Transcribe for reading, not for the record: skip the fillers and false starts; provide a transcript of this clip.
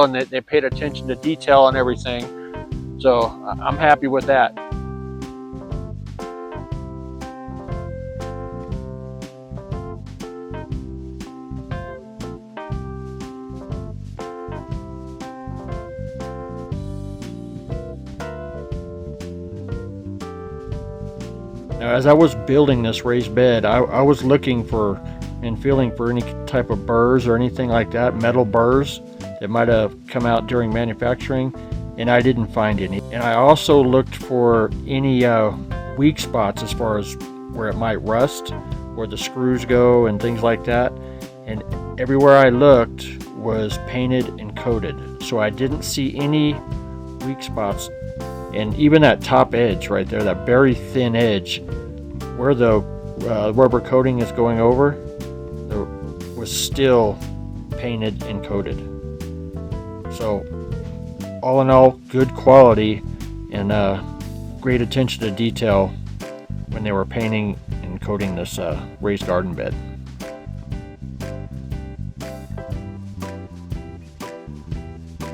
and they paid attention to detail and everything. So I'm happy with that. Now, as I was building this raised bed, I was looking for and feeling for any type of burrs or anything like that, metal burrs that might have come out during manufacturing, and I didn't find any. And I also looked for any weak spots as far as where it might rust, where the screws go and things like that. And everywhere I looked was painted and coated, so I didn't see any weak spots. And even that top edge right there, that very thin edge where the rubber coating is going over, was still painted and coated. So all in all, good quality and great attention to detail when they were painting and coating this raised garden bed.